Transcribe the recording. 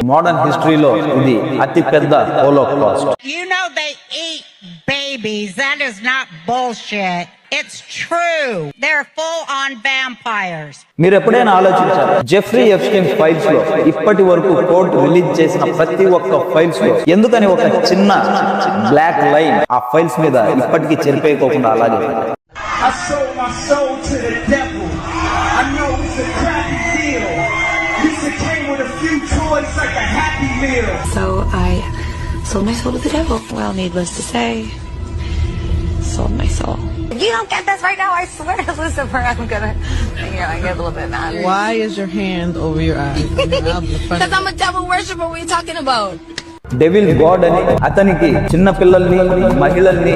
Modern హిస్టరీలో ఇది అతి పెద్ద Holocaust. You know they eat babies. That is not bullshit. It's true. They're full-on vampires. మీరు ఎప్పుడైనా ఆలోచించారు, జెఫ్రీ ఎప్స్టైన్ ఫైల్స్ లో ఇప్పటి వరకు కోర్టు రిలీజ్ చేసిన ప్రతి ఒక్క ఫైల్స్ లో ఎందుకని ఒక చిన్న బ్లాక్ లైన్ ఆ ఫైల్స్ మీద ఇప్పటికీ చెరిపేయకోకుండా అలాగే? I sold my soul to the devil. I know it's a crappy deal. Used to came with a few toys like a Happy Meal. So I sold my soul to the devil. Well, needless to say, sold my soul. If you don't get this right now, I swear to Lucifer, I'm gonna, I get a little bit mad. Why is your hand over your eyes? Because I'm a devil worshiper. What are you talking about? Devil God అని అతనికి చిన్న పిల్లల్ని, మహిళల్ని